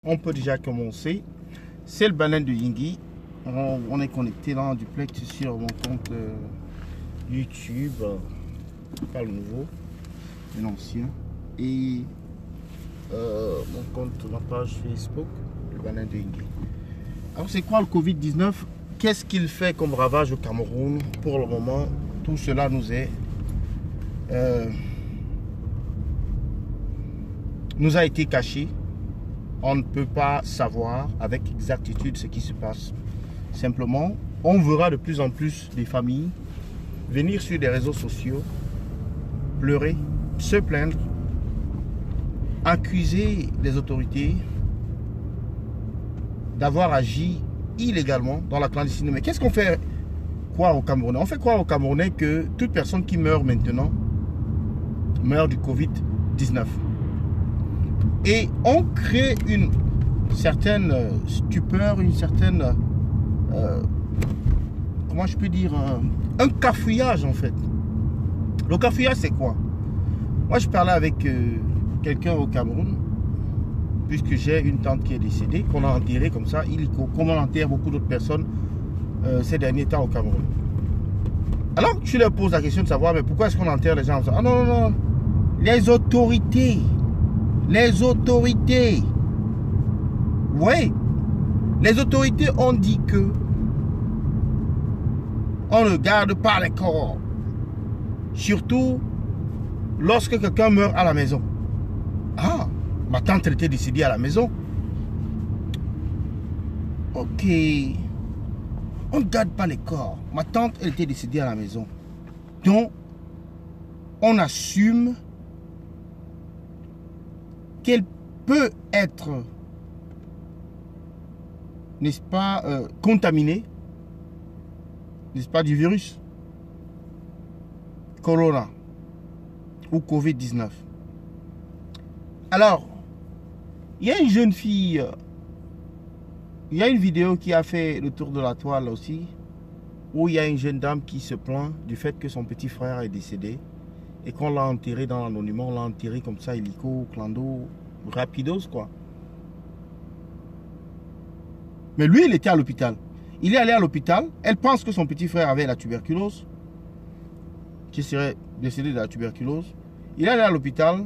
on peut déjà commencer. C'est le Baleine de Yingui. On est connecté là en duplex sur mon compte YouTube, pas le nouveau, mais l'ancien. Et mon compte, ma page Facebook, le Baleine de Yingui. Alors c'est quoi le Covid-19? Qu'est-ce qu'il fait comme ravage au Cameroun? Pour le moment, tout cela nous a été caché. On ne peut pas savoir avec exactitude ce qui se passe. Simplement, on verra de plus en plus des familles venir sur des réseaux sociaux, pleurer, se plaindre, accuser les autorités d'avoir agi illégalement dans la clandestinité. Mais qu'est-ce qu'on fait croire aux Camerounais? On fait croire aux Camerounais que toute personne qui meurt maintenant meurt du Covid-19. Et on crée une certaine stupeur, une certaine, comment je peux dire, un cafouillage en fait. Le cafouillage c'est quoi? Moi je parlais avec quelqu'un au Cameroun, puisque j'ai une tante qui est décédée, qu'on a enterrée comme ça, comme on enterre beaucoup d'autres personnes ces derniers temps au Cameroun. Alors tu leur poses la question de savoir, mais pourquoi est-ce qu'on enterre les gens comme ça? Ah non, non, non, les autorités, oui, les autorités ont dit que on ne garde pas les corps, surtout lorsque quelqu'un meurt à la maison. Ah, ma tante elle était décédée à la maison. Ok, on ne garde pas les corps. Ma tante elle était décédée à la maison. Donc, on assume qu'elle peut être, n'est-ce pas, contaminée, n'est-ce pas, du virus Corona ou Covid-19. Alors, il y a une jeune fille, il y a une vidéo qui a fait le tour de la toile aussi, où il y a une jeune dame qui se plaint du fait que son petit frère est décédé et qu'on l'a enterré dans l'anonymat, on l'a enterré comme ça, illico, clando, rapidos quoi. Mais lui, il était à l'hôpital. Il est allé à l'hôpital, elle pense que son petit frère avait la tuberculose, qui serait décédé de la tuberculose. Il est allé à l'hôpital,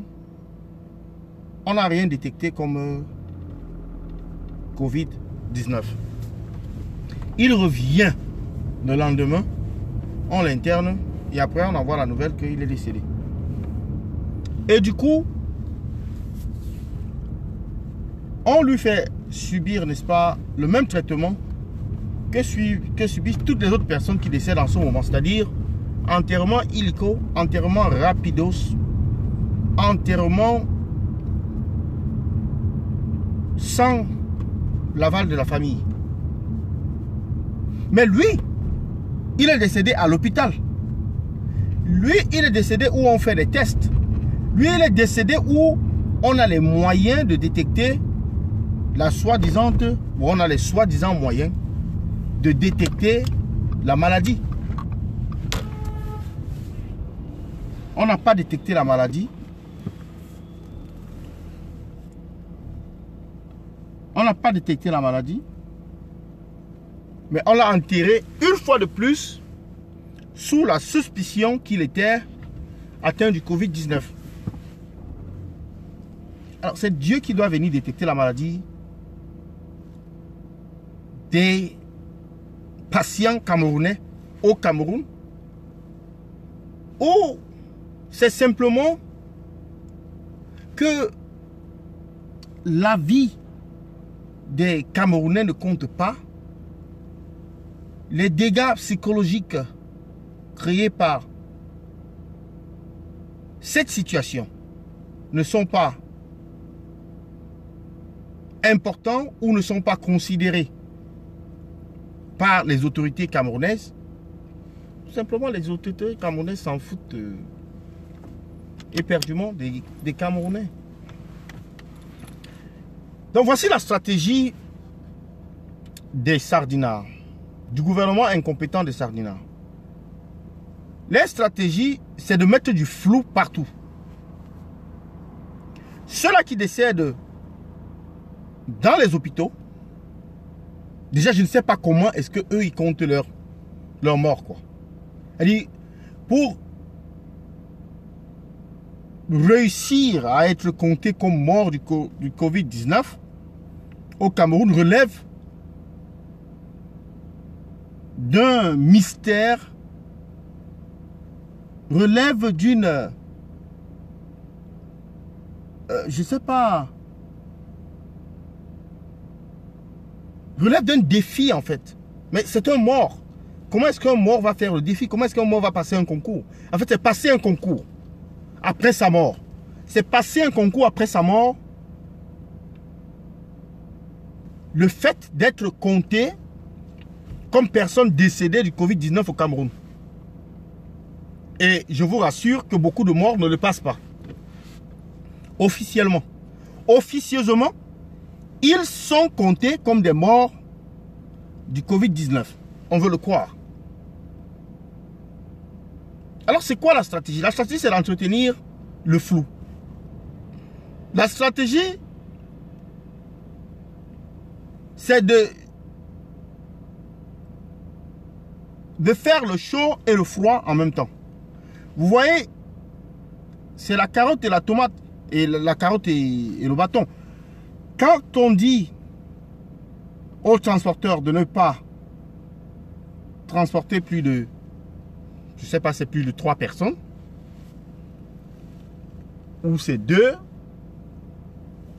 on n'a rien détecté comme Covid-19. Il revient le lendemain, on l'interne et après on envoie la nouvelle qu'il est décédé. Et du coup, on lui fait subir, n'est-ce pas, le même traitement que subissent toutes les autres personnes qui décèdent en ce moment. C'est-à-dire enterrement illico, enterrement rapidos, enterrement sans l'aval de la famille. Mais lui, il est décédé à l'hôpital. Lui, il est décédé où on fait des tests. Lui, il est décédé où on a les moyens de détecter la soi-disant, ou on a les soi-disant moyens de détecter la maladie. On n'a pas détecté la maladie. On n'a pas détecté la maladie. Mais on l'a enterré une fois de plus sous la suspicion qu'il était atteint du Covid-19. Alors c'est Dieu qui doit venir détecter la maladie des patients camerounais au Cameroun, ou c'est simplement que la vie des Camerounais ne compte pas, les dégâts psychologiques créés par cette situation ne sont pas importants ou ne sont pas considérés par les autorités camerounaises. Tout simplement, les autorités camerounaises s'en foutent éperdument des Camerounais. Donc voici la stratégie des sardinards, du gouvernement incompétent des sardinards. Les stratégies, c'est de mettre du flou partout. Ceux-là qui décèdent dans les hôpitaux, déjà, je ne sais pas comment est-ce qu'eux, ils comptent leur mort, quoi. C'est-à-dire, pour réussir à être compté comme mort du Covid-19 au Cameroun relève d'un mystère, relève d'une... je ne sais pas... relève d'un défi, en fait. Mais c'est un mort. Comment est-ce qu'un mort va faire le défi? Comment est-ce qu'un mort va passer un concours? En fait, c'est passer un concours après sa mort. C'est passer un concours après sa mort. Le fait d'être compté comme personne décédée du Covid-19 au Cameroun. Et je vous rassure que beaucoup de morts ne le passent pas. Officiellement. Officieusement, ils sont comptés comme des morts du Covid-19. On veut le croire. Alors, c'est quoi la stratégie? La stratégie, c'est d'entretenir le flou. La stratégie, c'est de faire le chaud et le froid en même temps. Vous voyez, c'est la carotte et la tomate, et la carotte et le bâton. Quand on dit aux transporteurs de ne pas transporter plus de, je ne sais pas, c'est plus de 3 personnes, ou c'est 2,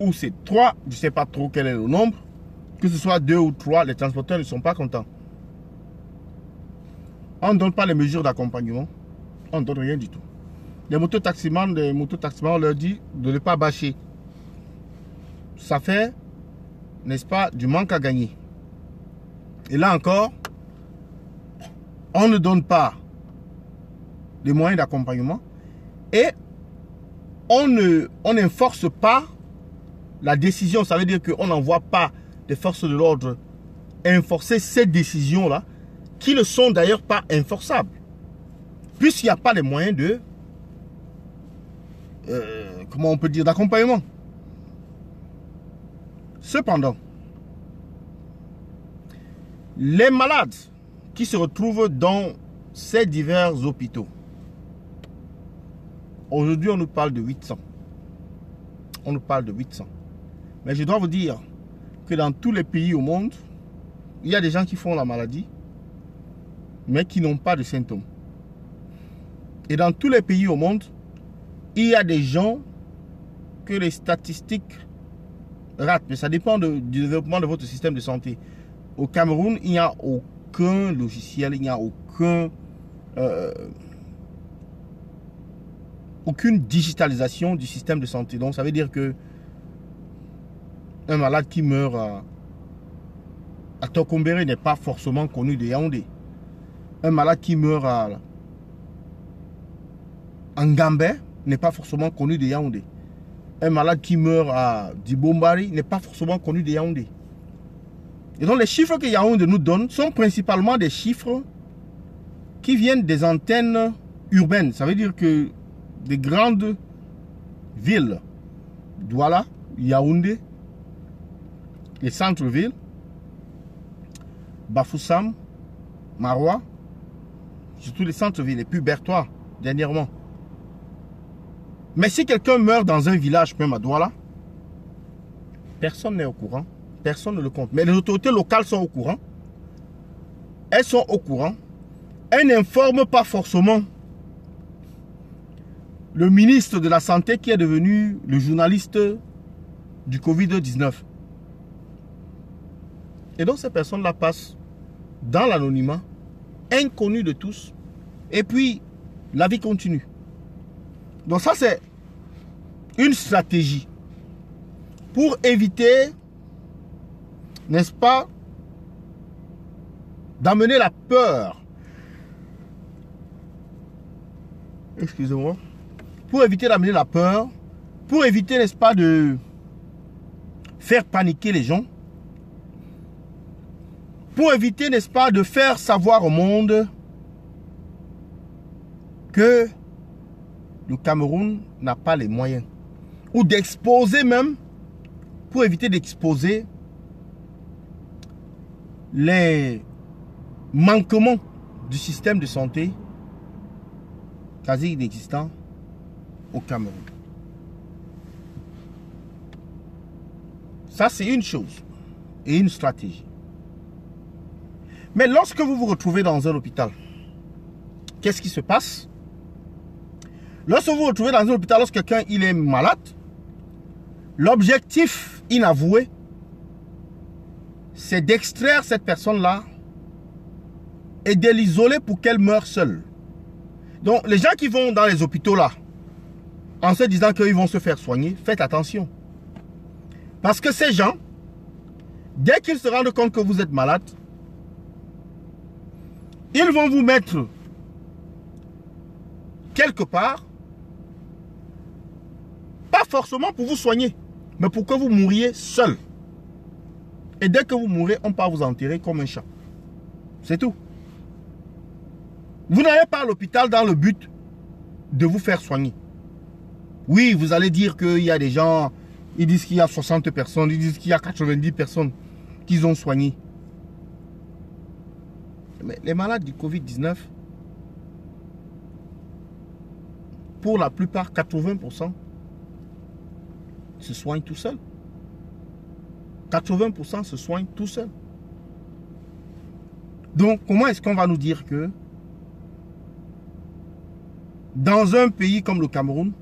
ou c'est 3, je ne sais pas trop quel est le nombre, que ce soit 2 ou 3, les transporteurs ne sont pas contents. On ne donne pas les mesures d'accompagnement, on ne donne rien du tout. Les mototaximans, on leur dit de ne pas bâcher. Ça fait, n'est-ce pas, du manque à gagner. Et là encore, on ne donne pas les moyens d'accompagnement et on n'enforce pas la décision. Ça veut dire qu'on n'envoie pas des forces de l'ordre enforcer ces décisions-là, qui ne sont d'ailleurs pas enforçables, puisqu'il n'y a pas les moyens de, comment on peut dire, d'accompagnement. Cependant, les malades qui se retrouvent dans ces divers hôpitaux, aujourd'hui on nous parle de 800. On nous parle de 800. Mais je dois vous dire que dans tous les pays au monde, il y a des gens qui font la maladie, mais qui n'ont pas de symptômes. Et dans tous les pays au monde, il y a des gens que les statistiques ratent. Mais ça dépend du développement de votre système de santé. Au Cameroun, il n'y a aucun logiciel, il n'y a aucune digitalisation du système de santé. Donc ça veut dire que un malade qui meurt à Tokombéré n'est pas forcément connu de Yaoundé. Un malade qui meurt à Ngambé n'est pas forcément connu de Yaoundé. Un malade qui meurt à Dibombari n'est pas forcément connu de Yaoundé. Et donc les chiffres que Yaoundé nous donne sont principalement des chiffres qui viennent des antennes urbaines. Ça veut dire que des grandes villes, Douala, Yaoundé, les centres-villes, Bafoussam, Maroua, surtout les centres-villes, et puis Bertois, dernièrement. Mais si quelqu'un meurt dans un village, même à Douala, personne n'est au courant, personne ne le compte. Mais les autorités locales sont au courant. Elles sont au courant. Elles n'informent pas forcément le ministre de la Santé qui est devenu le journaliste du Covid-19. Et donc ces personnes-là passent dans l'anonymat, inconnues de tous, et puis la vie continue. Donc ça c'est une stratégie pour éviter, n'est-ce pas, d'amener la peur. Excusez-moi. Pour éviter d'amener la peur, pour éviter, n'est-ce pas, de faire paniquer les gens, pour éviter, n'est-ce pas, de faire savoir au monde que le Cameroun n'a pas les moyens, ou d'exposer même pour éviter d'exposer les manquements du système de santé quasi inexistant au Cameroun. Ça, c'est une chose et une stratégie. Mais lorsque vous vous retrouvez dans un hôpital, qu'est-ce qui se passe? Lorsque vous vous retrouvez dans un hôpital, lorsque quelqu'un il est malade, l'objectif inavoué, c'est d'extraire cette personne-là et de l'isoler pour qu'elle meure seule. Donc, les gens qui vont dans les hôpitaux là, en se disant qu'ils vont se faire soigner, faites attention. Parce que ces gens, dès qu'ils se rendent compte que vous êtes malade, ils vont vous mettre quelque part, pas forcément pour vous soigner, mais pour que vous mouriez seul. Et dès que vous mourrez, on part vous enterrer comme un chat. C'est tout. Vous n'allez pas à l'hôpital dans le but de vous faire soigner. Oui, vous allez dire qu'il y a des gens, ils disent qu'il y a 60 personnes, ils disent qu'il y a 90 personnes qu'ils ont soignées. Mais les malades du Covid-19, pour la plupart, 80%, se soignent tout seuls. 80% se soignent tout seuls. Donc, comment est-ce qu'on va nous dire que dans un pays comme le Cameroun,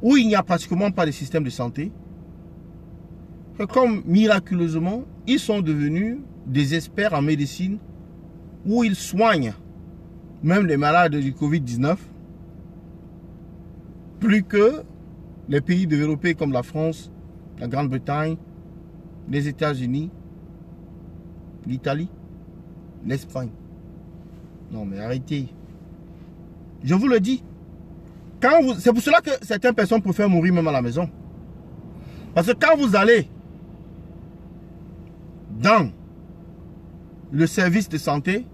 où il n'y a pratiquement pas de système de santé, que comme miraculeusement, ils sont devenus des experts en médecine, où ils soignent même les malades du Covid-19, plus que les pays développés comme la France, la Grande-Bretagne, les États-Unis, l'Italie, l'Espagne. Non mais arrêtez. Je vous le dis. C'est pour cela que certaines personnes préfèrent mourir même à la maison. Parce que quand vous allez dans le service de santé,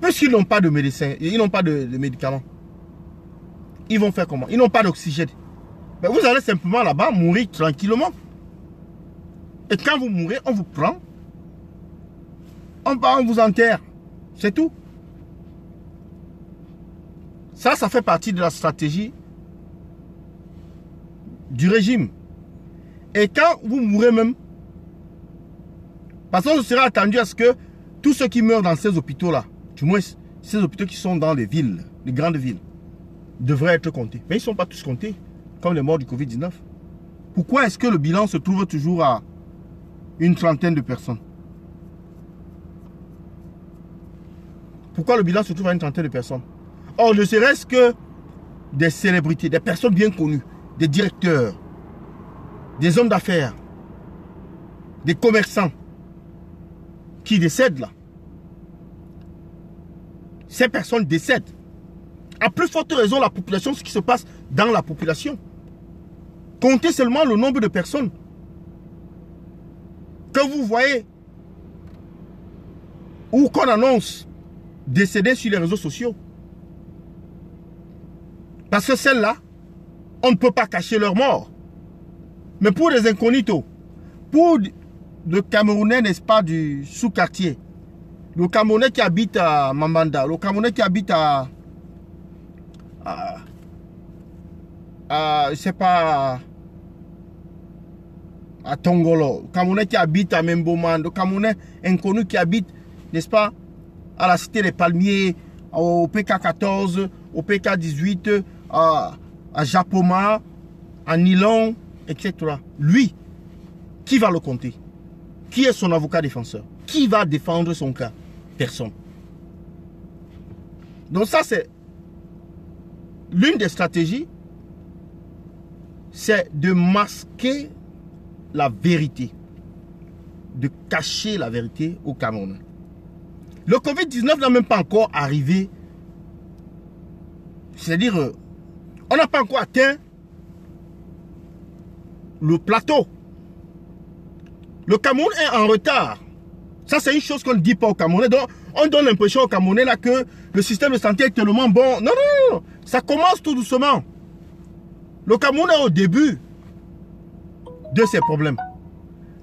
puisqu'ils n'ont pas de médecins, ils n'ont pas de médicaments, ils vont faire comment? Ils n'ont pas d'oxygène. Mais vous allez simplement là-bas mourir tranquillement. Et quand vous mourrez, on vous prend, on vous enterre. C'est tout. Ça fait partie de la stratégie du régime. Et quand vous mourrez même, parce qu'on sera attendu à ce que tous ceux qui meurent dans ces hôpitaux-là, du moins ces hôpitaux qui sont dans les villes, les grandes villes, devraient être comptés. Mais ils ne sont pas tous comptés, comme les morts du Covid-19. Pourquoi est-ce que le bilan se trouve toujours à une trentaine de personnes? Pourquoi le bilan se trouve à une trentaine de personnes? Or, ne serait-ce que des célébrités, des personnes bien connues, des directeurs, des hommes d'affaires, des commerçants qui décèdent là. Ces personnes décèdent. À plus forte raison, la population, ce qui se passe dans la population. Comptez seulement le nombre de personnes que vous voyez ou qu'on annonce décédées sur les réseaux sociaux. Parce que celles-là, on ne peut pas cacher leur mort. Mais pour les incognitos, pour le Camerounais, n'est-ce pas, du sous-quartier, le Camerounais qui habite à Mambanda, le Camerounais qui habite je sais pas, à Tongolo, le Camerounais qui habite à Memboman, le Camerounais inconnu qui habite, n'est-ce pas, à la cité des Palmiers, au PK14, au PK18, à Japoma, à Nilon, etc. Lui, qui va le compter? Qui est son avocat défenseur? Qui va défendre son cas? Personne. Donc ça, c'est l'une des stratégies, c'est de masquer la vérité, de cacher la vérité au Cameroun. Le Covid-19 n'a même pas encore arrivé, c'est-à-dire, on n'a pas encore atteint le plateau. Le Cameroun est en retard. Ça, c'est une chose qu'on ne dit pas aux Camerounais. Donc, on donne l'impression aux Camerounais là, que le système de santé est tellement bon. Non, non, non. Ça commence tout doucement. Le Cameroun est au début. de ces problèmes.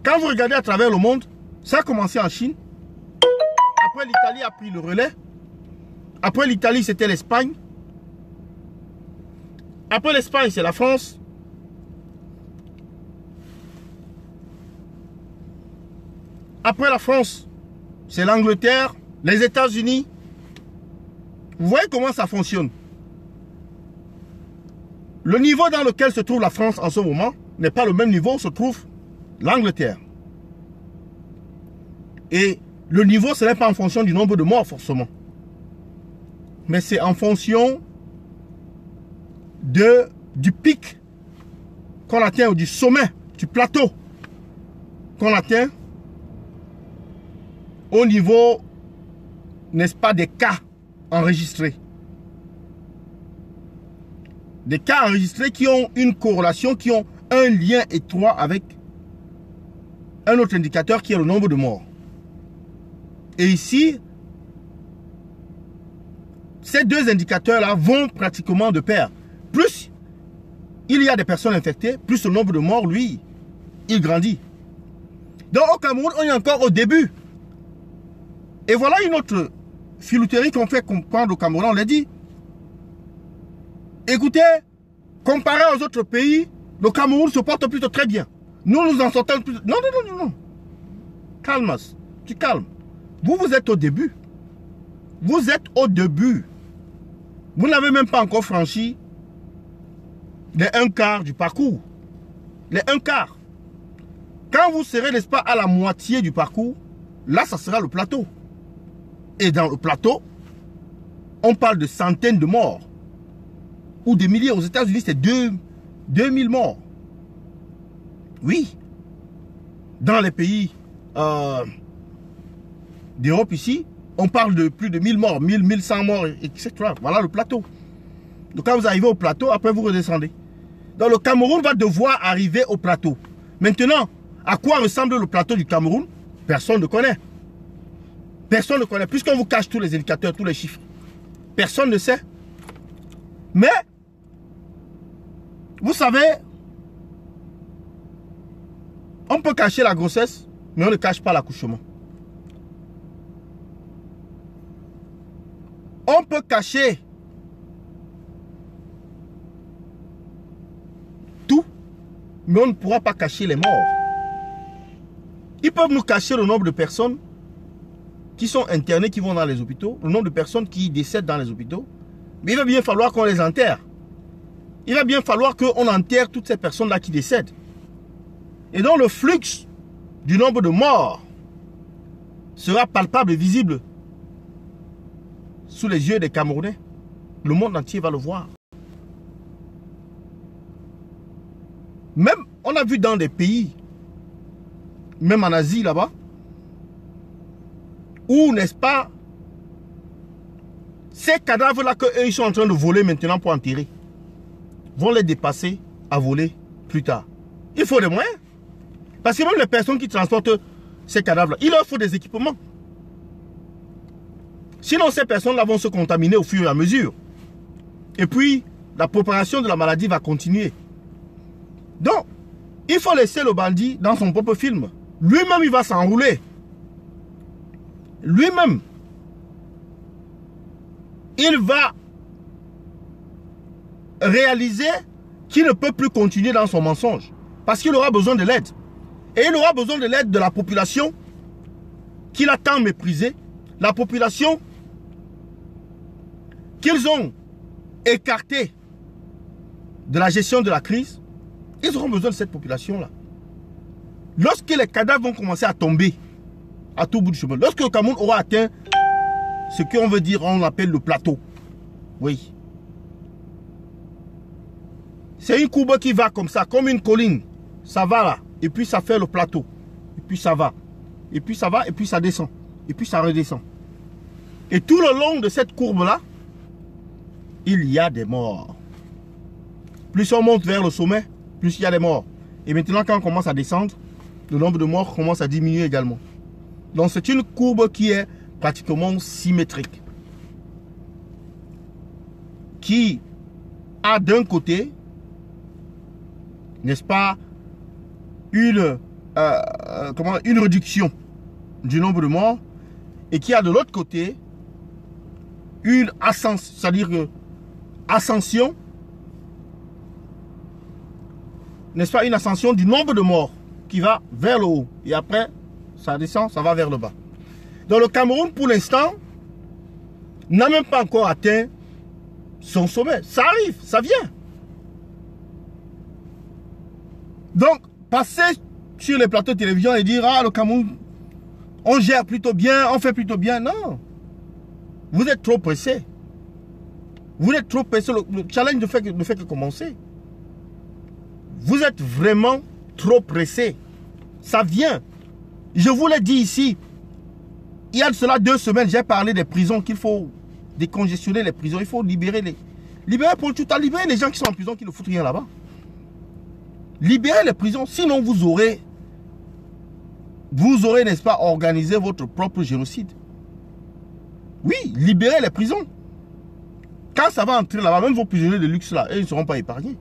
Quand vous regardez à travers le monde, ça a commencé en Chine. Après, l'Italie a pris le relais. Après l'Italie, c'était l'Espagne. Après l'Espagne, c'est la France. Après la France, c'est l'Angleterre, les États-Unis. Vous voyez comment ça fonctionne. Le niveau dans lequel se trouve la France en ce moment n'est pas le même niveau où se trouve l'Angleterre. Et le niveau, ce n'est pas en fonction du nombre de morts forcément. Mais c'est en fonction du pic qu'on atteint, ou du sommet, du plateau qu'on atteint au niveau, n'est-ce pas, des cas enregistrés. Des cas enregistrés qui ont une corrélation, qui ont un lien étroit avec un autre indicateur qui est le nombre de morts. Et ici, ces deux indicateurs-là vont pratiquement de pair. Plus il y a des personnes infectées, plus le nombre de morts, lui, il grandit. Donc au Cameroun, on est encore au début. Et voilà une autre filouterie qu'on fait comprendre au Cameroun. On l'a dit. Écoutez, comparé aux autres pays, le Cameroun se porte plutôt très bien. Nous en sortons plus... Non, non, non, non. Calme, tu calmes. Vous êtes au début. Vous êtes au début. Vous n'avez même pas encore franchi les un quart du parcours. Les un quart. Quand vous serez, n'est-ce pas, à la moitié du parcours, là, ça sera le plateau. Et dans le plateau, on parle de centaines de morts. Ou des milliers. Aux États-Unis, c'est 2000 morts. Oui. Dans les pays d'Europe ici, on parle de plus de 1000 morts, 1100 morts, etc. Voilà le plateau. Donc quand vous arrivez au plateau, après vous redescendez. Donc le Cameroun va devoir arriver au plateau. Maintenant, à quoi ressemble le plateau du Cameroun? Personne ne connaît. Personne ne connaît. Puisqu'on vous cache tous les indicateurs, tous les chiffres. Personne ne sait. Mais, vous savez, on peut cacher la grossesse, mais on ne cache pas l'accouchement. On peut cacher tout, mais on ne pourra pas cacher les morts. Ils peuvent nous cacher le nombre de personnes qui sont internées, qui vont dans les hôpitaux, le nombre de personnes qui décèdent dans les hôpitaux. Mais il va bien falloir qu'on les enterre. Il va bien falloir qu'on enterre toutes ces personnes-là qui décèdent. Et donc le flux du nombre de morts sera palpable et visible sous les yeux des Camerounais. Le monde entier va le voir. Même, on a vu dans des pays, même en Asie là-bas, où, n'est-ce pas, ces cadavres-là qu'eux, ils sont en train de voler maintenant pour enterrer, vont les dépasser à voler plus tard. Il faut des moyens. Parce que même les personnes qui transportent ces cadavres-là, il leur faut des équipements. Sinon, ces personnes-là vont se contaminer au fur et à mesure. Et puis, la propagation de la maladie va continuer. Donc, il faut laisser le bandit dans son propre film. Lui-même, il va s'enrouler. Lui-même, il va réaliser qu'il ne peut plus continuer dans son mensonge. Parce qu'il aura besoin de l'aide. Et il aura besoin de l'aide de la population qu'il a tant méprisée. La population qu'ils ont écartée de la gestion de la crise. Ils auront besoin de cette population-là. Lorsque les cadavres vont commencer à tomber à tout bout du chemin, lorsque le Cameroun aura atteint ce qu'on veut dire, on appelle le plateau. Oui. C'est une courbe qui va comme ça, comme une colline. Ça va là, et puis ça fait le plateau. Et puis ça va. Et puis ça va, et puis ça descend. Et puis ça redescend. Et tout le long de cette courbe-là, il y a des morts. Plus on monte vers le sommet, plus il y a des morts. Et maintenant, quand on commence à descendre, le nombre de morts commence à diminuer également. Donc c'est une courbe qui est pratiquement symétrique. Qui a d'un côté, n'est-ce pas, une réduction du nombre de morts et qu'il y a de l'autre côté une ascension, c'est-à-dire que ascension, n'est-ce pas, une ascension du nombre de morts qui va vers le haut et après ça descend, ça va vers le bas. Donc le Cameroun pour l'instant n'a même pas encore atteint son sommet. Ça arrive, ça vient. Donc passer sur les plateaux de télévision et dire ah le Cameroun on gère plutôt bien, on fait plutôt bien, non. Vous êtes trop pressé. Vous êtes trop pressé. Le challenge ne fait que commencer. Vous êtes vraiment trop pressé. Ça vient. Je vous l'ai dit ici. Il y a de cela 2 semaines, j'ai parlé des prisons, qu'il faut décongestionner les prisons. Il faut libérer pour tout à libérer les gens qui sont en prison, qui ne foutent rien là-bas. Libérez les prisons. Sinon, vous aurez, n'est-ce pas, organisé votre propre génocide. Oui, libérez les prisons. Quand ça va entrer là-bas, même vos prisonniers de luxe là, ils ne seront pas épargnés.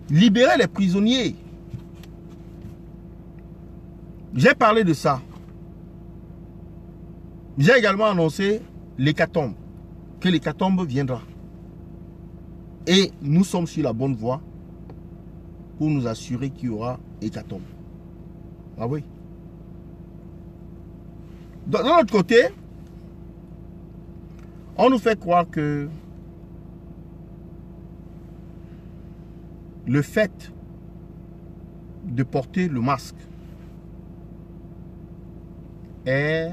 Libérez les prisonniers. J'ai parlé de ça. J'ai également annoncé l'hécatombe. Que l'hécatombe viendra. Et nous sommes sur la bonne voie pour nous assurer qu'il y aura hécatombe. Ah oui. De l'autre côté, on nous fait croire que le fait de porter le masque est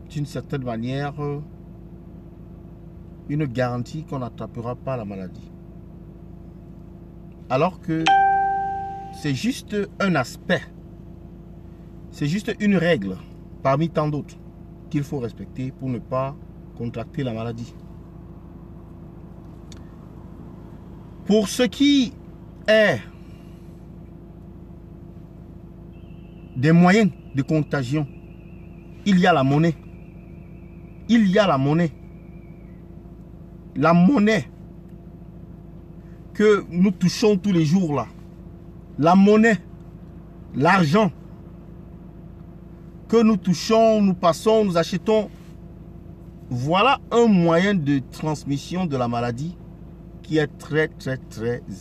d'une certaine manière une garantie qu'on n'attrapera pas la maladie. Alors que c'est juste un aspect, c'est juste une règle parmi tant d'autres qu'il faut respecter pour ne pas contracter la maladie. Pour ce qui est des moyens de contagion, il y a la monnaie. Il y a la monnaie. La monnaie que nous touchons tous les jours là. La monnaie, l'argent que nous touchons, nous passons, nous achetons. Voilà un moyen de transmission de la maladie qui est très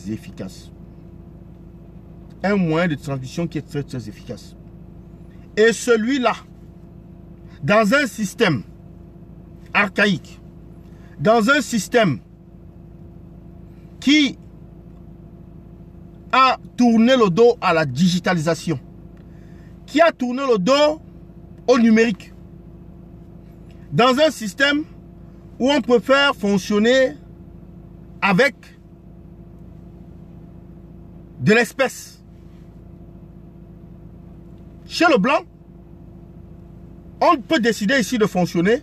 efficace. Un moyen de transmission qui est très efficace. Et celui-là, dans un système archaïque, dans un système qui a tourné le dos à la digitalisation, qui a tourné le dos au numérique, dans un système où on peut faire fonctionner avec de l'espèce. Chez le blanc, on peut décider ici de fonctionner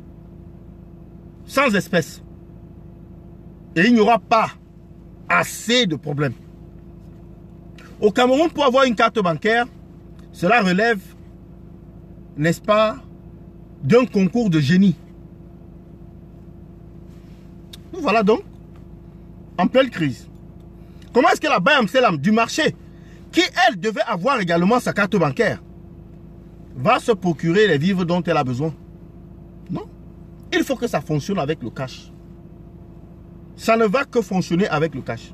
sans espèce. Et il n'y aura pas assez de problèmes. Au Cameroun, pour avoir une carte bancaire, cela relève, n'est-ce pas, d'un concours de génie. Nous voilà donc en pleine crise. Comment est-ce que la Baye Amselam du marché, qui elle devait avoir également sa carte bancaire, va se procurer les vivres dont elle a besoin? Non. Il faut que ça fonctionne avec le cash. Ça ne va que fonctionner avec le cash.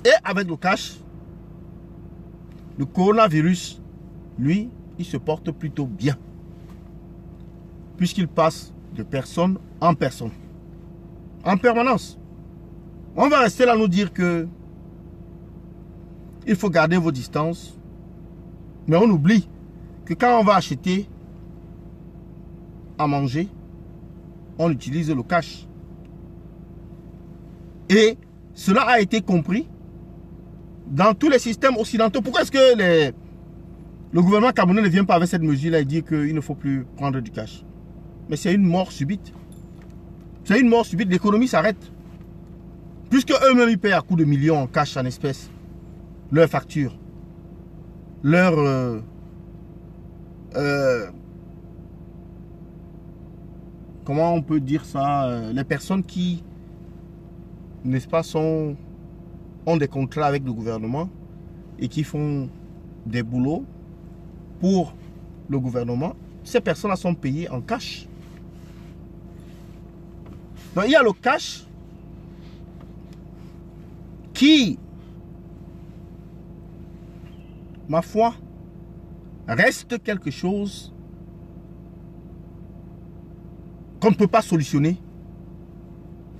Et avec le cash, le coronavirus, lui, il se porte plutôt bien. Puisqu'il passe de personne en personne. En permanence. On va rester là nous dire que il faut garder vos distances. Mais on oublie que quand on va acheter à manger, on utilise le cash. Et cela a été compris dans tous les systèmes occidentaux. Pourquoi est-ce que le gouvernement camerounais ne vient pas avec cette mesure-là et dire qu'il ne faut plus prendre du cash? Mais c'est une mort subite. C'est une mort subite, l'économie s'arrête. Puisque eux-mêmes ils payent à coups de millions en cash, en espèces, leurs factures, leurs... comment on peut dire ça, les personnes qui, n'est-ce pas, sont ont des contrats avec le gouvernement et qui font des boulots pour le gouvernement, ces personnes-là sont payées en cash. Donc il y a le cash qui, ma foi, reste quelque chose qu'on ne peut pas solutionner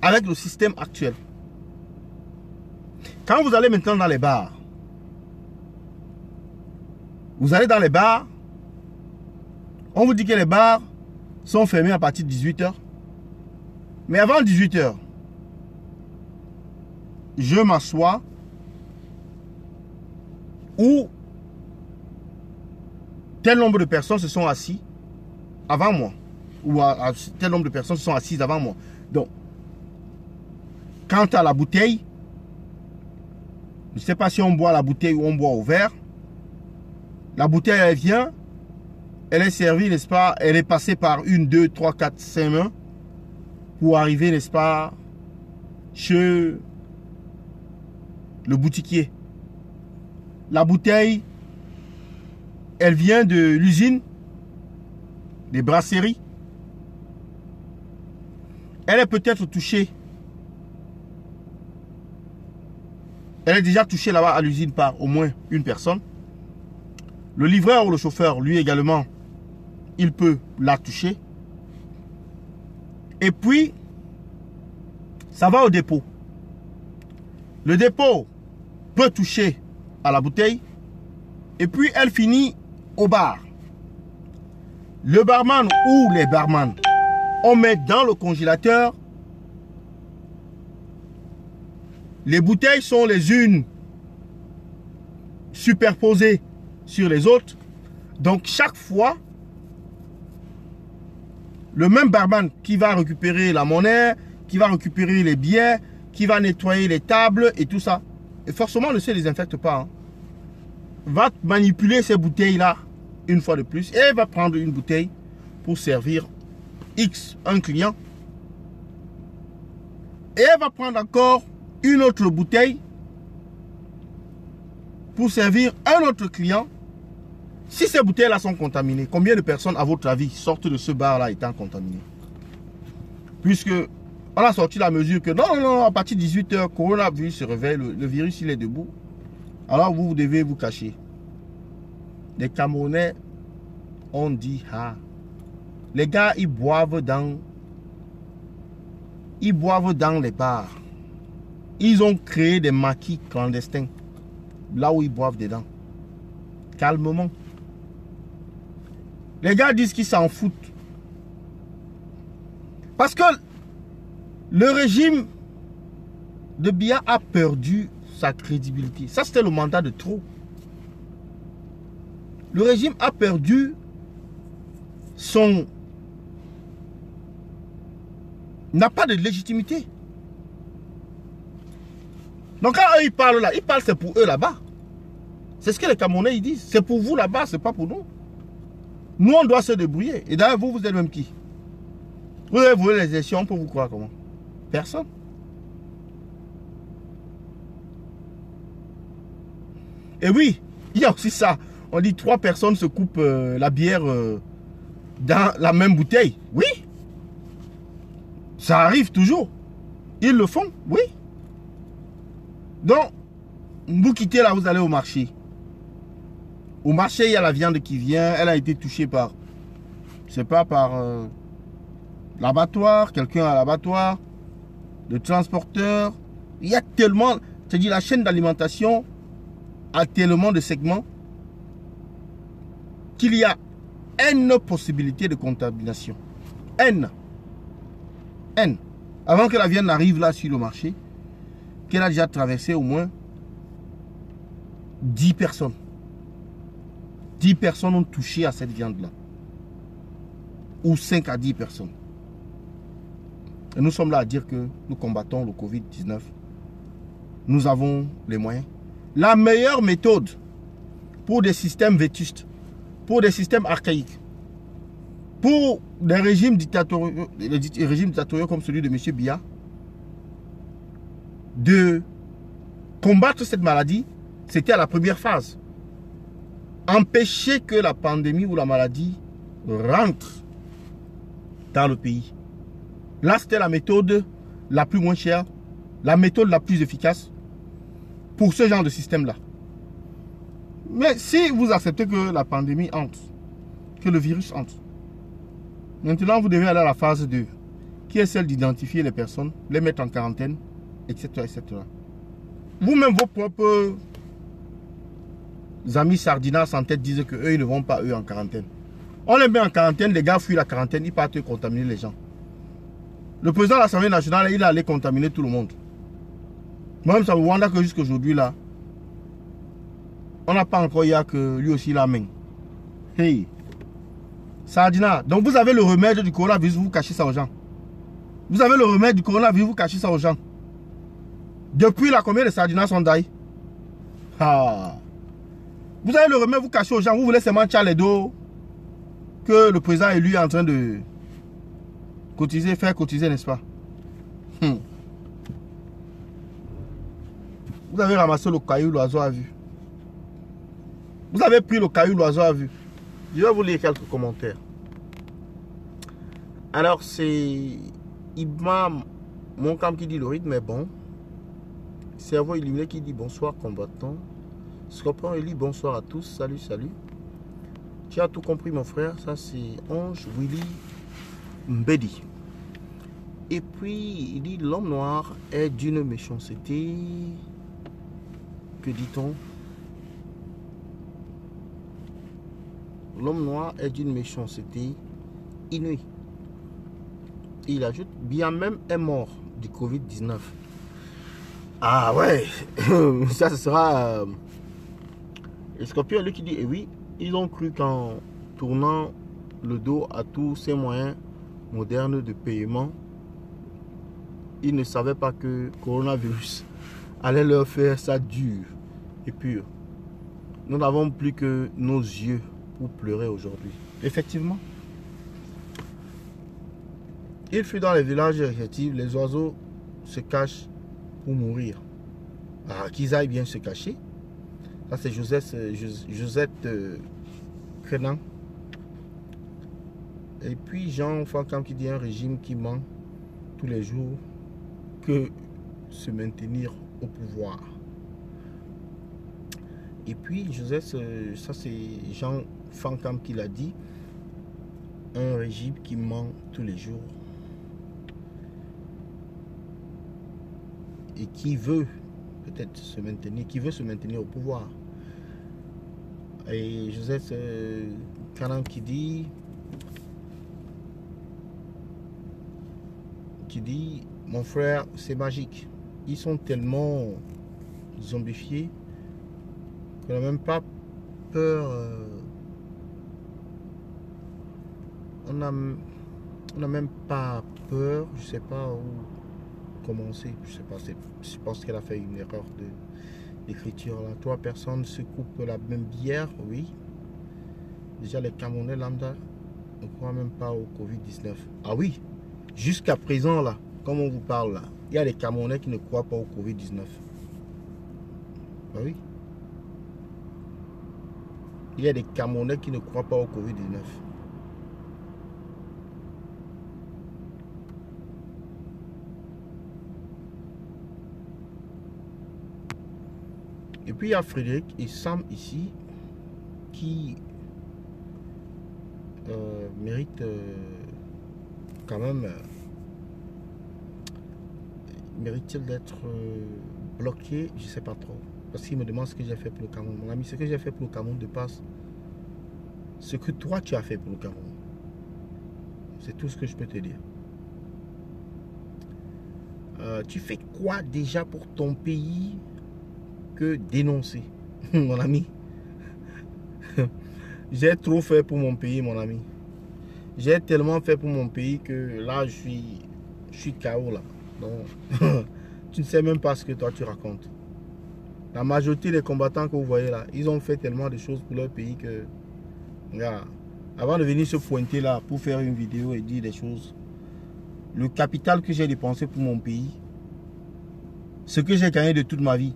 avec le système actuel. Quand vous allez maintenant dans les bars, vous allez dans les bars, on vous dit que les bars sont fermés à partir de 18 h. Mais avant 18 h, je m'assois où tel nombre de personnes se sont assis avant moi. Ou tel nombre de personnes se sont assises avant moi. Donc, quant à la bouteille, je ne sais pas si on boit la bouteille ou on boit au verre. La bouteille, elle vient, elle est servie, n'est-ce pas? Elle est passée par 1, 2, 3, 4, 5 mains pour arriver, n'est-ce pas, chez le boutiquier. La bouteille, elle vient de l'usine, des brasseries. Elle est peut-être touchée. Elle est déjà touchée là-bas à l'usine par au moins une personne. Le livreur ou le chauffeur, lui également, il peut la toucher. Et puis, ça va au dépôt. Le dépôt peut toucher à la bouteille. Et puis, elle finit au bar. Le barman ou les barman, on met dans le congélateur. Les bouteilles sont les unes superposées sur les autres. Donc, chaque fois, le même barman qui va récupérer la monnaie, qui va récupérer les billets, qui va nettoyer les tables et tout ça. Et forcément, ne se désinfecte pas. Hein. Va manipuler ces bouteilles-là une fois de plus. Et va prendre une bouteille pour servir X, un client. Et elle va prendre encore une autre bouteille pour servir un autre client. Si ces bouteilles-là sont contaminées, combien de personnes, à votre avis, sortent de ce bar-là étant contaminées? Puisque on a sorti la mesure que non, à partir de 18 h, coronavirus se réveille, le virus il est debout. Alors vous devez vous cacher. Les Camerounais ont dit, ah, les gars, ils boivent dans les bars. Ils ont créé des maquis clandestins, là où ils boivent dedans. Calmement. Les gars disent qu'ils s'en foutent. Parce que le régime de Biya a perdu sa crédibilité. Ça, c'était le mandat de trop. Le régime a perdu son... n'a pas de légitimité. Donc quand eux, ils parlent là, ils parlent, c'est pour eux là-bas. C'est ce que les Camerounais ils disent. C'est pour vous là-bas, c'est pas pour nous. Nous, on doit se débrouiller. Et d'ailleurs, vous êtes même qui? Vous avez volé les élections pour vous croire comment? Personne. Et oui, il y a aussi ça. On dit 3 personnes se coupent la bière dans la même bouteille. Oui. Ça arrive toujours. Ils le font, oui. Donc, vous quittez là, vous allez au marché. Au marché, il y a la viande qui vient. Elle a été touchée par, je sais pas, par l'abattoir, quelqu'un à l'abattoir, le transporteur. Il y a tellement, c'est-à-dire la chaîne d'alimentation a tellement de segments qu'il y a N possibilités de contamination. N. Avant que la viande arrive là sur le marché, qu'elle a déjà traversé au moins 10 personnes. 10 personnes ont touché à cette viande-là. Ou 5 à 10 personnes. Et nous sommes là à dire que nous combattons le Covid-19. Nous avons les moyens. La meilleure méthode pour des systèmes vétustes, pour des systèmes archaïques, pour des régimes dictatoriaux comme celui de M. Biya, de combattre cette maladie, c'était à la première phase. Empêcher que la pandémie ou la maladie rentre dans le pays. Là, c'était la méthode la plus moins chère, la méthode la plus efficace pour ce genre de système-là. Mais si vous acceptez que la pandémie entre, que le virus entre, maintenant vous devez aller à la phase 2, qui est celle d'identifier les personnes, les mettre en quarantaine, etc. etc. Vous-même, vos propres amis sardinas en tête disent qu'eux, ils ne vont pas, eux, en quarantaine. On les met en quarantaine, les gars fuient la quarantaine, ils partent contaminer les gens. Le président de l'Assemblée nationale, il allait contaminer tout le monde. Moi-même, ça me wonder que jusqu'à aujourd'hui, là, on n'a pas encore eu que lui aussi la main. Hey, Sardina, donc vous avez le remède du coronavirus, vous cachez ça aux gens. Vous avez le remède du coronavirus, vous cachez ça aux gens. Depuis là, combien de Sardinas sont d'ailleurs? Ah. Vous avez le remède, vous cachez aux gens, vous voulez seulement tirer les dos que le président est lui en train de cotiser, faire cotiser, n'est-ce pas? Vous avez ramassé le caillou, l'oiseau a vu. Vous avez pris le caillou, l'oiseau a vu. Je vais vous lire quelques commentaires. Alors, c'est Imam Monkam qui dit le rythme est bon. Cerveau illuminé qui dit bonsoir combattant. Scorpion Eli, bonsoir à tous. Salut, salut. Tu as tout compris, mon frère. Ça, c'est Ange Willy Mbedi. Et puis, il dit l'homme noir est d'une méchanceté. Que dit-on? L'homme noir est d'une méchanceté inouïe. Il ajoute, bien même est mort du Covid-19. Ah ouais, ça ce sera... Le Scorpion, lui qui dit, eh oui, ils ont cru qu'en tournant le dos à tous ces moyens modernes de paiement, ils ne savaient pas que le coronavirus allait leur faire ça dur et pur. Nous n'avons plus que nos yeux pour pleurer aujourd'hui. Effectivement. Il fut dans les villages respectifs, les oiseaux se cachent pour mourir. Ah, qu'ils aillent bien se cacher. Ça c'est Josette Crénan. Et puis Jean Fancam qui dit un régime qui ment tous les jours que se maintenir au pouvoir. Et puis Joseph, ça c'est Jean Fancam qui l'a dit, un régime qui ment tous les jours et qui veut peut-être se maintenir, qui veut se maintenir au pouvoir. Et Joseph Canan qui dit mon frère, c'est magique. Ils sont tellement zombifiés qu'on n'a même pas peur. On n'a même pas peur. Je sais pas où commencer. Je sais pas. Je pense qu'elle a fait une erreur d'écriture là. 3 personnes se coupent la même bière, oui. Déjà les Camerounais lambda ne croient même pas au Covid-19. Ah oui. Jusqu'à présent, là, comme on vous parle, là, il y a des Camerounais qui ne croient pas au Covid-19. Ah oui. Il y a des Camerounais qui ne croient pas au Covid-19. Et puis il y a Frédéric et Sam ici qui méritent quand même, mérite-t-il d'être bloqué? Je ne sais pas trop. Parce qu'il me demande ce que j'ai fait pour le Cameroun. Mon ami, ce que j'ai fait pour le Cameroun dépasse ce que toi tu as fait pour le Cameroun. C'est tout ce que je peux te dire. Tu fais quoi déjà pour ton pays que dénoncer? Mon ami, j'ai trop fait pour mon pays, mon ami. J'ai tellement fait pour mon pays que là, je suis KO là. Donc, tu ne sais même pas ce que toi tu racontes. La majorité des combattants que vous voyez là, ils ont fait tellement de choses pour leur pays que, regarde, avant de venir se pointer là pour faire une vidéo et dire des choses, le capital que j'ai dépensé pour mon pays, ce que j'ai gagné de toute ma vie,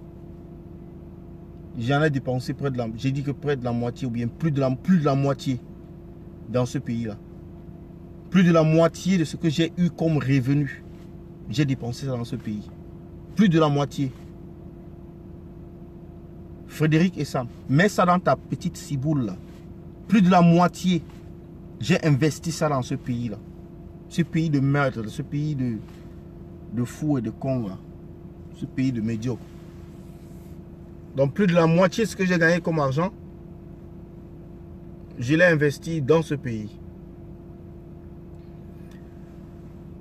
J'en ai dépensé près de la... J'ai dit que près de la moitié ou bien plus de la moitié dans ce pays-là. Plus de la moitié de ce que j'ai eu comme revenu. J'ai dépensé ça dans ce pays. Plus de la moitié. Frédéric et Sam, mets ça dans ta petite ciboule là. Plus de la moitié. J'ai investi ça dans ce pays-là. Ce pays de meurtre, ce pays de fous et de cons là. Ce pays de médiocres. Donc plus de la moitié de ce que j'ai gagné comme argent, je l'ai investi dans ce pays.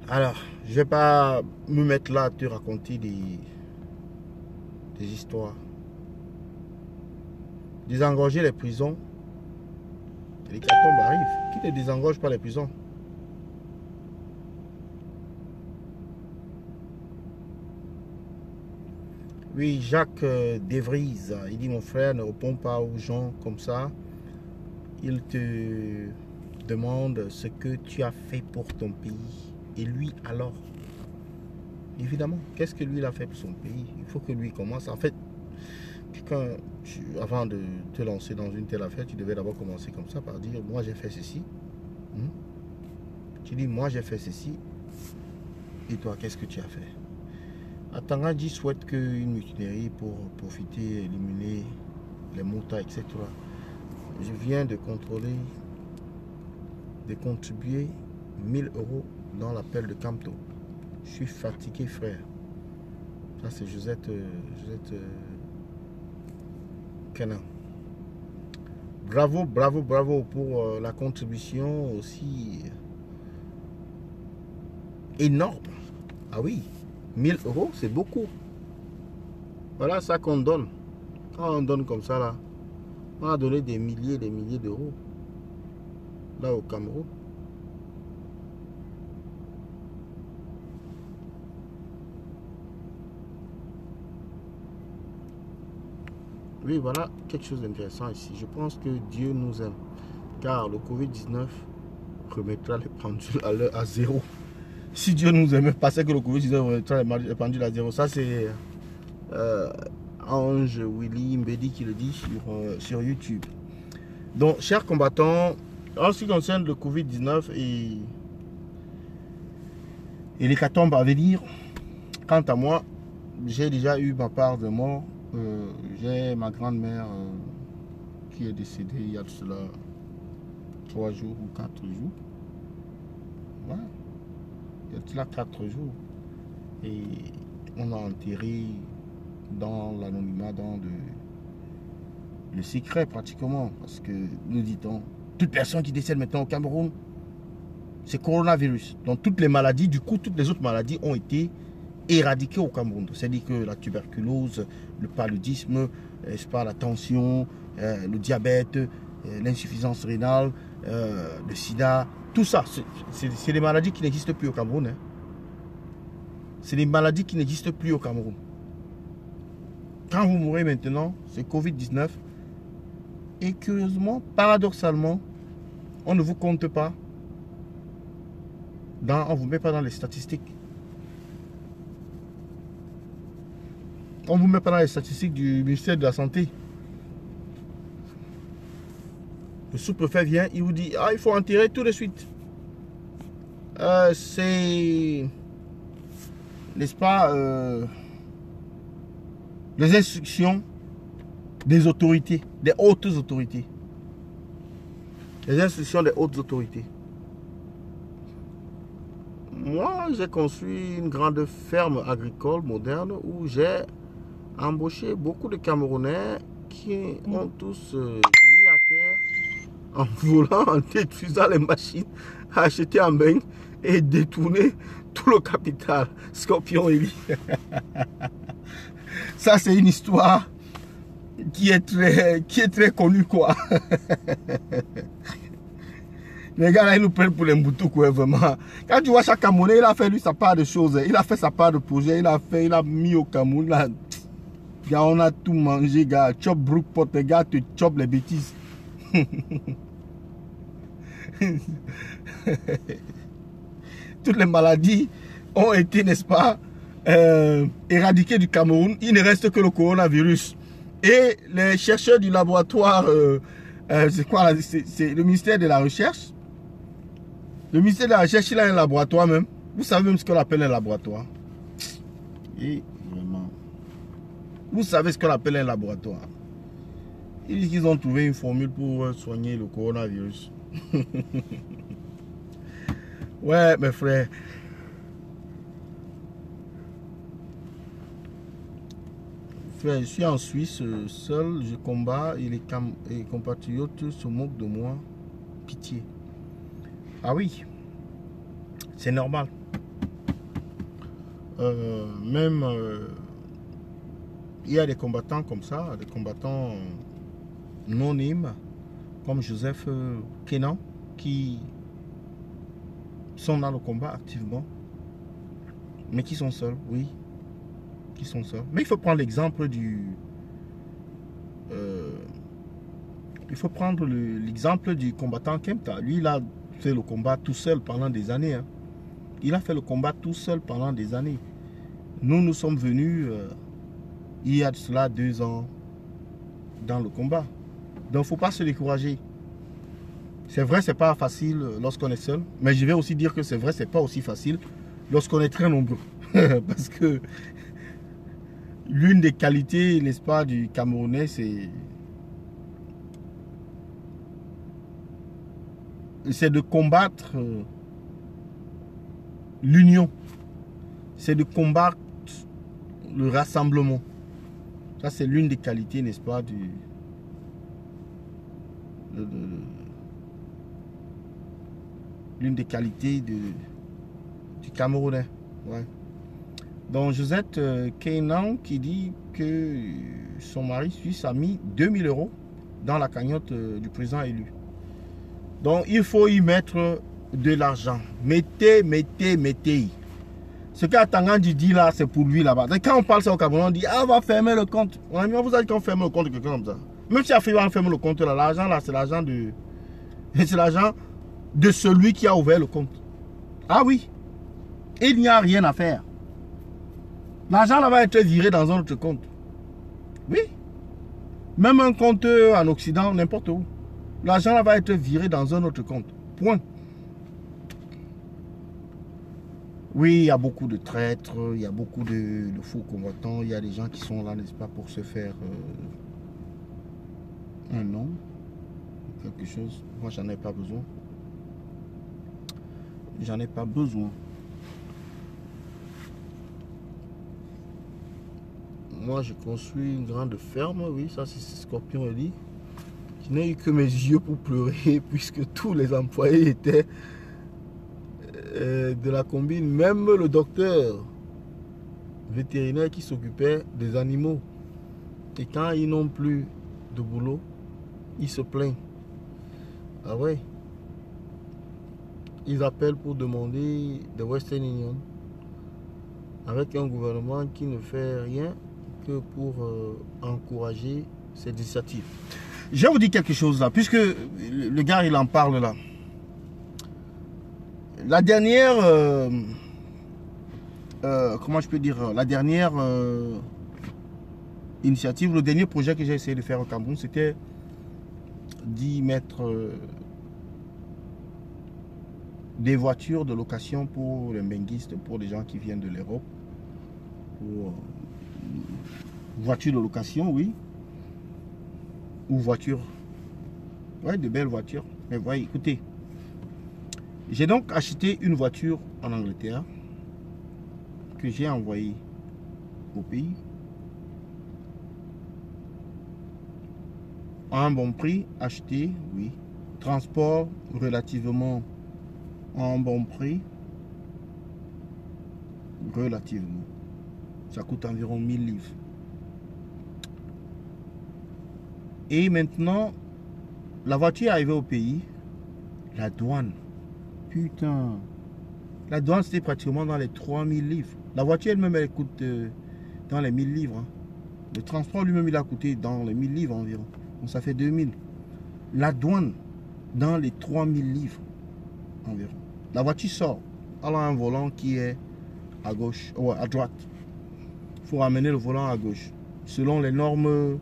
Alors, je ne vais pas me mettre là à te raconter des histoires. Désengorger les prisons. Les catombes arrivent. Qui ne désengorge pas les prisons? Oui, Jacques Devries, il dit mon frère ne répond pas aux gens comme ça. Il te demande ce que tu as fait pour ton pays. Et lui alors? Évidemment, qu'est-ce que lui il a fait pour son pays? Il faut que lui commence. En fait, avant de te lancer dans une telle affaire, tu devais d'abord commencer comme ça par dire moi j'ai fait ceci. Tu dis moi j'ai fait ceci. Et toi, qu'est-ce que tu as fait? Atangadji souhaite qu'une mutinerie pour profiter, éliminer les moutons, etc. Je viens de contrôler, de contribuer 1000 € dans l'appel de Camto. Je suis fatigué, frère. Ça, c'est Josette Kenan. Bravo, bravo, bravo pour la contribution aussi énorme. Ah oui, 1000 €, c'est beaucoup. Voilà ça qu'on donne. Quand on donne comme ça, là, on a donné des milliers d'euros. Là, au Cameroun. Oui, voilà quelque chose d'intéressant ici. Je pense que Dieu nous aime. Car le Covid-19 remettra les pendules à zéro. Si Dieu nous aimait, parce que le Covid-19 remettra les pendules à zéro. Ça, c'est Ange Willy Mbedi qui le dit sur YouTube. Donc, chers combattants, en ce qui concerne le Covid-19 et l'hécatombe à venir, quant à moi, j'ai déjà eu ma part de mort. J'ai ma grand-mère qui est décédée il y a de cela 3 jours ou 4 jours. Ouais. Il y a de cela 4 jours. Et on a enterré dans l'anonymat, dans le secret pratiquement. Parce que nous dit-on, toute personne qui décède maintenant au Cameroun, c'est coronavirus. Donc toutes les maladies, du coup, toutes les autres maladies ont été éradiquées au Cameroun. C'est-à-dire que la tuberculose, le paludisme, la tension, le diabète, l'insuffisance rénale, le sida, tout ça, c'est des maladies qui n'existent plus au Cameroun. Hein. C'est des maladies qui n'existent plus au Cameroun. Quand vous mourrez maintenant, c'est Covid-19. Et curieusement, paradoxalement, on ne vous compte pas. On ne vous met pas dans les statistiques. On ne vous met pas dans les statistiques du ministère de la Santé. Le sous-préfet vient, il vous dit, ah, il faut enterrer tout de suite. C'est, n'est-ce pas, les instructions des autorités, des hautes autorités. Les instructions des hautes autorités. Moi, j'ai construit une grande ferme agricole moderne où j'ai embauché beaucoup de Camerounais qui ont tous mis à terre en volant, en détruisant les machines, acheté en bain et détourné tout le capital. Scorpion Eli. Ça, c'est une histoire qui est très connue, quoi. Les gars, là, ils nous prennent pour les moutons, quoi, vraiment. Quand tu vois chaque Camerounais, il a fait lui sa part de choses. Il a fait sa part de projet. Il a mis au Cameroun. Gars, on a tout mangé, gars. Chop brook pot, les gars, te chop les bêtises. Toutes les maladies ont été, n'est-ce pas, éradiquées du Cameroun. Il ne reste que le coronavirus. Et les chercheurs du laboratoire, c'est quoi là? C'est le ministère de la Recherche. Le ministère de la Recherche, il a un laboratoire même. Vous savez même ce qu'on appelle un laboratoire. Et vraiment, vous savez ce qu'on appelle un laboratoire. Ils disent qu'ils ont trouvé une formule pour soigner le coronavirus. Ouais, mes frères. Frère, je suis en Suisse, seul, je combats et les compatriotes se moquent de moi. Pitié. Ah oui, c'est normal. Même, il y a des combattants comme ça, des combattants anonymes, comme Joseph Kenan, qui sont dans le combat activement, mais qui sont seuls, oui, qui sont seuls. Mais il faut prendre l'exemple du... il faut prendre l'exemple du combattant Kempta. Lui, il a fait le combat tout seul pendant des années. Hein. Il a fait le combat tout seul pendant des années. Nous sommes venus, il y a de cela 2 ans, dans le combat. Donc, il ne faut pas se décourager. C'est vrai, c'est pas facile lorsqu'on est seul. Mais je vais aussi dire que c'est vrai, c'est pas aussi facile lorsqu'on est très nombreux. Parce que l'une des qualités, n'est-ce pas, du Camerounais, c'est de combattre l'union. C'est de combattre le rassemblement. Ça, c'est l'une des qualités, n'est-ce pas, l'une des qualités du Camerounais. Ouais. Donc, Josette Kenan qui dit que son mari suisse a mis 2000 € dans la cagnotte du président élu. Donc, il faut y mettre de l'argent. Mettez. Ce qu'Atangandi dit là, c'est pour lui là-bas. Quand on parle ça au Cameroun, on dit, ah, on va fermer le compte. On a mis, vous avez dit qu'on ferme le compte de quelqu'un comme ça. Même si Afrique va fermer le compte là, l'argent là, c'est l'argent de... C'est l'argent de celui qui a ouvert le compte. Ah oui. Il n'y a rien à faire. L'argent là va être viré dans un autre compte. Oui. Même un compte en Occident, n'importe où. L'argent là va être viré dans un autre compte. Point. Oui, il y a beaucoup de traîtres, il y a beaucoup de faux combattants, il y a des gens qui sont là, n'est-ce pas, pour se faire un nom, quelque chose. Moi, j'en ai pas besoin. J'en ai pas besoin. Moi, je construis une grande ferme, oui, ça c'est ce Scorpion dit. Je n'ai eu que mes yeux pour pleurer, puisque tous les employés étaient de la combine, même le docteur vétérinaire qui s'occupait des animaux. Et quand ils n'ont plus de boulot, ils se plaignent. Ah ouais. Ils appellent pour demander de Western Union avec un gouvernement qui ne fait rien que pour encourager ces initiatives. Je vais vous dire quelque chose là, puisque le gars il en parle là. La dernière, comment je peux dire, la dernière initiative, le dernier projet que j'ai essayé de faire au Cameroun, c'était d'y mettre des voitures de location pour les benguistes, pour les gens qui viennent de l'Europe. Voitures de location, oui. Ou voitures. Ouais, de belles voitures. Mais voyez, écoutez. J'ai donc acheté une voiture en Angleterre que j'ai envoyée au pays à un bon prix, acheté, oui. Transport relativement à un bon prix, relativement. Ça coûte environ 1000 livres. Et maintenant, la voiture est arrivée au pays, la douane. Putain, la douane c'était pratiquement dans les 3000 livres. La voiture elle-même elle coûte dans les 1000 livres. Hein. Le transport lui-même il a coûté dans les 1000 livres environ. Donc ça fait 2000. La douane dans les 3000 livres environ. La voiture sort. Elle a un volant qui est à gauche, ouais, à droite. Il faut ramener le volant à gauche. Selon les normes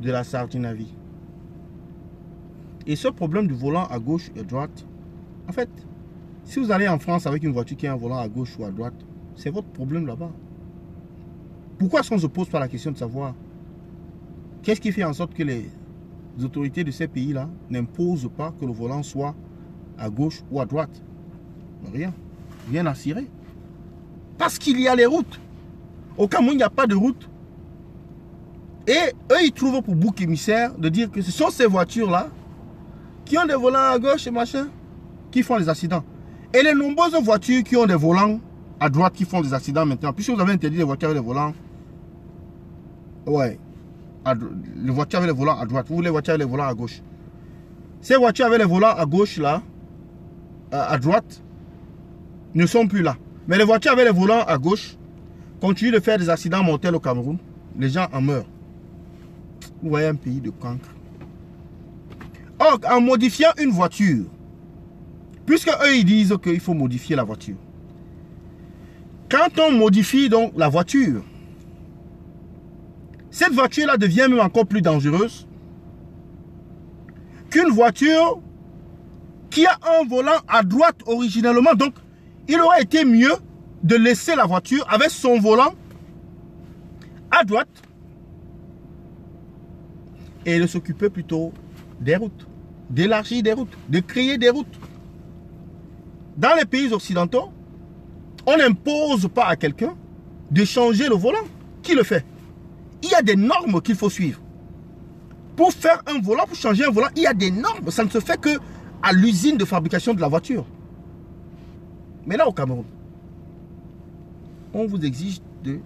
de la sardine à vie. Et ce problème du volant à gauche et à droite, en fait, si vous allez en France avec une voiture qui a un volant à gauche ou à droite, c'est votre problème là-bas. Pourquoi est-ce qu'on ne se pose pas la question de savoir qu'est-ce qui fait en sorte que les autorités de ces pays-là n'imposent pas que le volant soit à gauche ou à droite? Rien. Rien à cirer. Parce qu'il y a les routes. Au Cameroun, il n'y a pas de route. Et eux, ils trouvent pour bouc émissaire de dire que ce sont ces voitures-là qui ont des volants à gauche et machin, qui font les accidents. Et les nombreuses voitures qui ont des volants à droite qui font des accidents maintenant, puisque vous avez interdit les voitures avec les volants, ouais, les voitures avec les volants à droite, vous voulez les voitures avec les volants à gauche. Ces voitures avec les volants à gauche là, à droite, ne sont plus là. Mais les voitures avec les volants à gauche continuent de faire des accidents mortels au Cameroun. Les gens en meurent. Vous voyez un pays de cancre. Or, en modifiant une voiture, puisque eux ils disent qu'il faut modifier la voiture. Quand on modifie donc la voiture, cette voiture-là devient même encore plus dangereuse qu'une voiture qui a un volant à droite originellement. Donc, il aurait été mieux de laisser la voiture avec son volant à droite et de s'occuper plutôt des routes, d'élargir des routes, de créer des routes. Dans les pays occidentaux, on n'impose pas à quelqu'un de changer le volant. Qui le fait? Il y a des normes qu'il faut suivre. Pour faire un volant, pour changer un volant, il y a des normes. Ça ne se fait que à l'usine de fabrication de la voiture. Mais là, au Cameroun, on vous exige de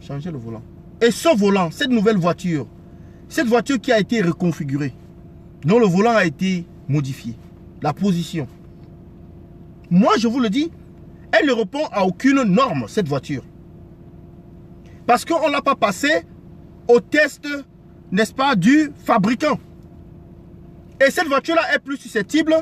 changer le volant. Et ce volant, cette nouvelle voiture, cette voiture qui a été reconfigurée, dont le volant a été modifié, la position. Moi, je vous le dis, elle ne répond à aucune norme, cette voiture. Parce qu'on ne l'a pas passée au test, n'est-ce pas, du fabricant. Et cette voiture-là est plus susceptible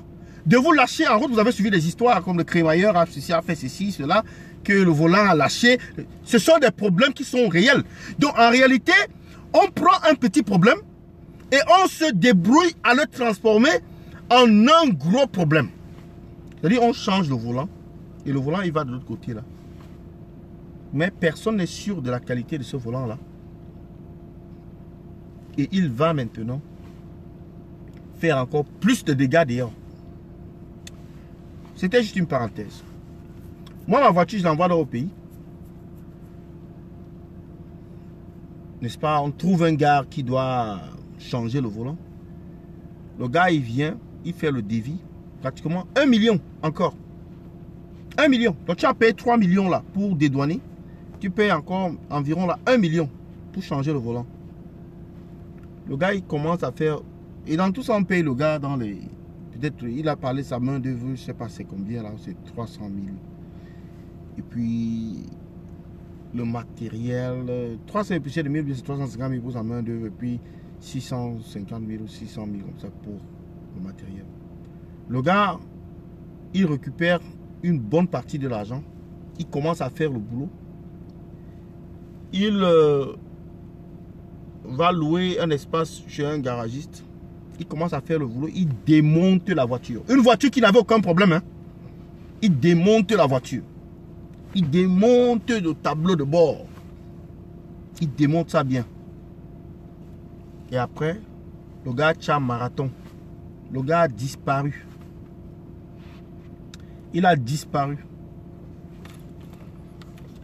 de vous lâcher en route. Vous avez suivi des histoires comme le crémailleur a fait ceci, cela, que le volant a lâché. Ce sont des problèmes qui sont réels. Donc en réalité, on prend un petit problème et on se débrouille à le transformer en un gros problème. C'est-à-dire on change le volant et le volant il va de l'autre côté là. Mais personne n'est sûr de la qualité de ce volant là. Et il va maintenant faire encore plus de dégâts dehors. C'était juste une parenthèse. Moi, ma voiture, je l'envoie dans le pays. N'est-ce pas? On trouve un gars qui doit changer le volant. Le gars, il vient, il fait le devis. Pratiquement 1 million encore. 1 million. Donc, tu as payé 3 millions là pour dédouaner. Tu payes encore environ là 1 million pour changer le volant. Le gars, il commence à faire... Et dans tout ça, on paye le gars dans les... Peut-être, il a parlé sa main d'œuvre, je ne sais pas c'est combien là, c'est 300 000. Et puis, le matériel, 300 épiciers de 1000, c'est 350 000 pour sa main d'œuvre. Et puis, 650 000 ou 600 000 comme ça pour le matériel. Le gars, il récupère une bonne partie de l'argent. Il commence à faire le boulot. Il va louer un espace chez un garagiste. Il commence à faire le boulot. Il démonte la voiture. Une voiture qui n'avait aucun problème. Hein. Il démonte la voiture. Il démonte le tableau de bord. Il démonte ça bien. Et après, le gars tient un marathon. Le gars a disparu. Il a disparu.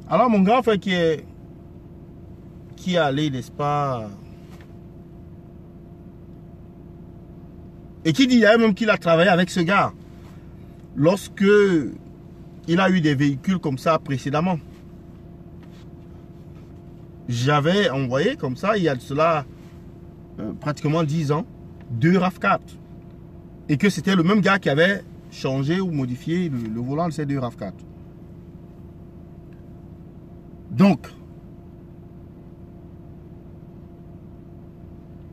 Alors mon grand frère qui est allé, n'est-ce pas, et qui dit même qu'il a travaillé avec ce gars lorsque il a eu des véhicules comme ça précédemment. J'avais envoyé comme ça, il y a de cela pratiquement 10 ans, 2 RAV4. Et que c'était le même gars qui avait changé ou modifié le volant de ces 2 RAV4. Donc,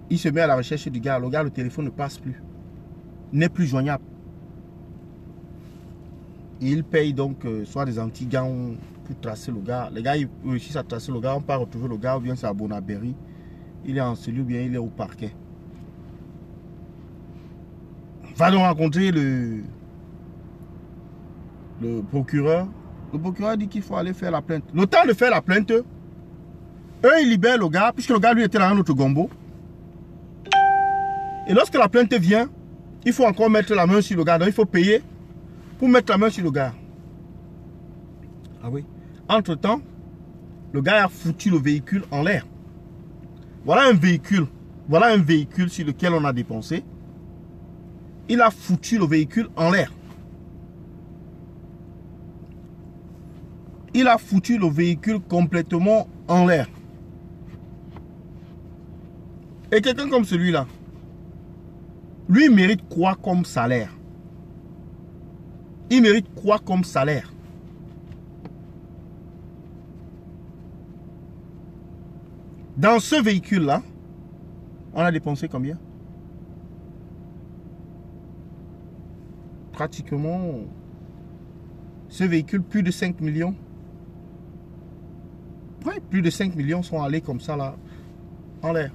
il se met à la recherche du gars. Le gars, le téléphone ne passe plus. N'est plus joignable. Il paye donc soit des anti-gants pour tracer le gars. Les gars, ils réussissent à tracer le gars. On peut retrouver le gars ou bien c'est à Bonaberry. Il est en cellule, bien il est au parquet. Va donc rencontrer le procureur. Le procureur dit qu'il faut aller faire la plainte. Le temps de faire la plainte, eux, ils libèrent le gars, puisque le gars, lui, était dans un autre gombo. Et lorsque la plainte vient, il faut encore mettre la main sur le gars. Donc, il faut payer pour mettre la main sur le gars. Ah oui. Entre-temps, le gars a foutu le véhicule en l'air. Voilà un véhicule. Voilà un véhicule sur lequel on a dépensé. Il a foutu le véhicule en l'air. Il a foutu le véhicule complètement en l'air. Et quelqu'un comme celui-là, lui mérite quoi comme salaire? Il mérite quoi comme salaire? Dans ce véhicule-là, on a dépensé combien? Pratiquement, ce véhicule, plus de 5 millions. Ouais, plus de 5 millions sont allés comme ça, là, en l'air.